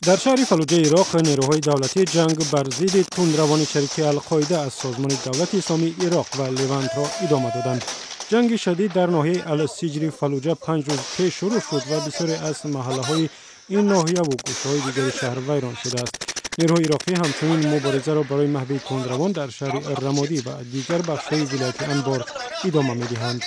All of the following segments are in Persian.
در شهر فلوجه عراق نیروهای دولتی جنگ بر ضد تندروان شریک القاعده از سازمان دولت اسلامی عراق و لوانت را ادامه دادند. جنگ شدید در ناحیه السجری فلوجه 5 روز پیش شروع شد و بسیاری از محله‌های این ناحیه و گوشه‌های دیگر شهر ویران شده است. نیروهای عراقی همچنین مبارزه را برای محو تندروان در شهر رمادی و دیگر بخش‌های ولایت انبار ادامه می‌دهند.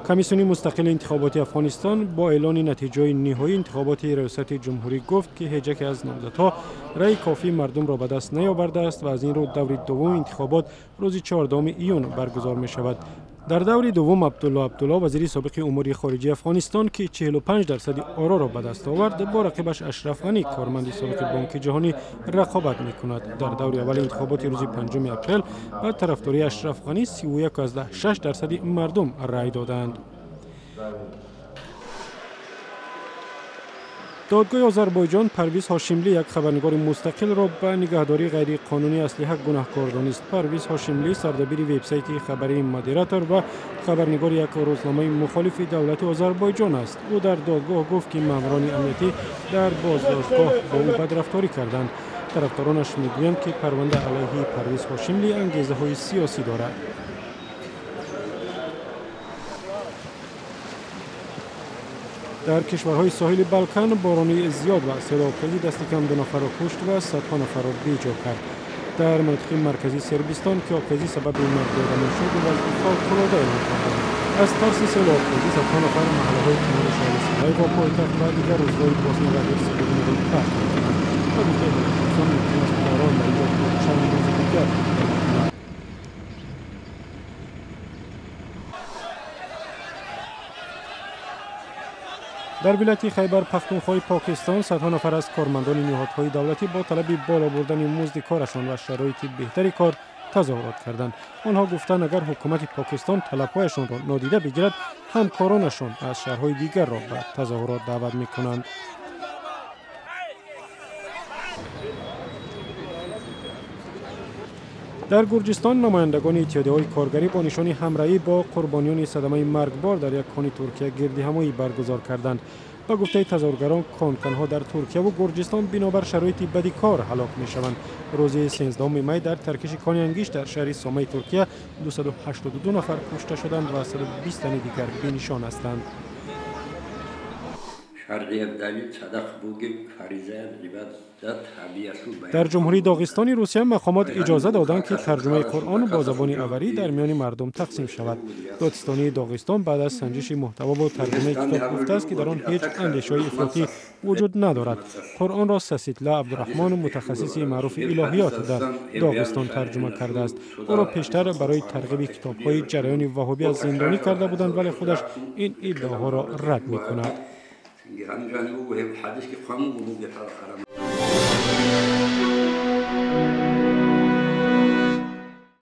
کمیسیون مستقل انتخابات افغانستان با اعلان نتیجه نهایی انتخابات ریاست جمهوری گفت که هیچ یک از نامزدها رأی کافی مردم را به دست نیاورده است و از این رو دور دوم انتخابات روز 14 ایون برگزار می شود. در دور دوم عبدالله وزیر سابق امور خارجه افغانستان که 45% آرا را به دست آورد با رقیبش اشرف غنی کارمند سابق بانک جهانی رقابت می کند. در دور اول انتخابات روز 5 اپریل به طرفداری اشرف غنی 31.6% مردم رأی دادند. دادگاه آذربایجان پرویز هاشملی یک خبرنگار مستقل را به نگهداری غیر قانونی اسلحه گناهکار دانست. پرویز هاشملی سردبیر وبسایت خبری مدیراتور و خبرنگار یک روزنامه مخالف دولت آذربایجان است. او در دادگاه گفت که ماموران امنیتی در بازداشتگاه با او بدرفتاری کردند. طرفدارانش میگویند که پرونده علیه پرویز هاشملی انگیزه‌های سیاسی دارد. در کشورهای ساحل بالکان باران زیاد و سیلاب‌خیزی دست کم 2 نفر را کشت و صدها نفر را بیجا کرد. در منطقه مرکزی سربستان که آبخیزی سبب مرگ آدمی شد و وضع فوق‌العاده اعلام کردند. از ترس سیلاب‌خیزی صدها نفر محله‌های کنار شهر سرای و پایتخت و دیگر روستاهای بوسنی و هرزگوین را ترک کردند. و گفته هلیکوپتر می‌توانست باران و یا چند روز دیگر در ولایت خیبر پختونخوا پاکستان صدها نفر از کارمندان نهادهای دولتی با طلب بالا بردن مزد کارشان و شرایط بهتری کار تظاهرات کردند. آنها گفتند اگر حکومت پاکستان طلب‌هایشان را نادیده بگیرد، همکارانشان از شهرهای دیگر را به تظاهرات دعوت می‌کنند. در گرجستان نمایندگان اتحادیه‌های کارگری با نشان همراهی با قربانیان صدمه مرگبار در یک کان ترکیه گردهمایی برگزار کردند. با گفته تظاهرگران کانها در ترکیه و گرجستان بنابر شرایط بدی کار هلاک می‌شوند. روز 13 می در ترکش کان انگیش در شهر سامای ترکیه 282 نفر کشته شدند و 120 تن دیگر بی‌نشان هستند. در جمهوری داغستان روسیه مقامات اجازه دادند که ترجمه قرآن با زبان اوری در میان مردم تقسیم شود. دادستانی داغستان بعد از سنجش محتوا با ترجمه کتاب گفته است که در آن هیچ اندیشه‌ای افراطی وجود ندارد. قرآن را سسیتلا عبدالرحمن متخصص معروف الهیات در داغستان ترجمه کرده است. او را پیشتر برای ترغیب کتاب‌های جریان وهابی از زندانی کرده بودند ولی خودش این ادعاها را رد می‌کند.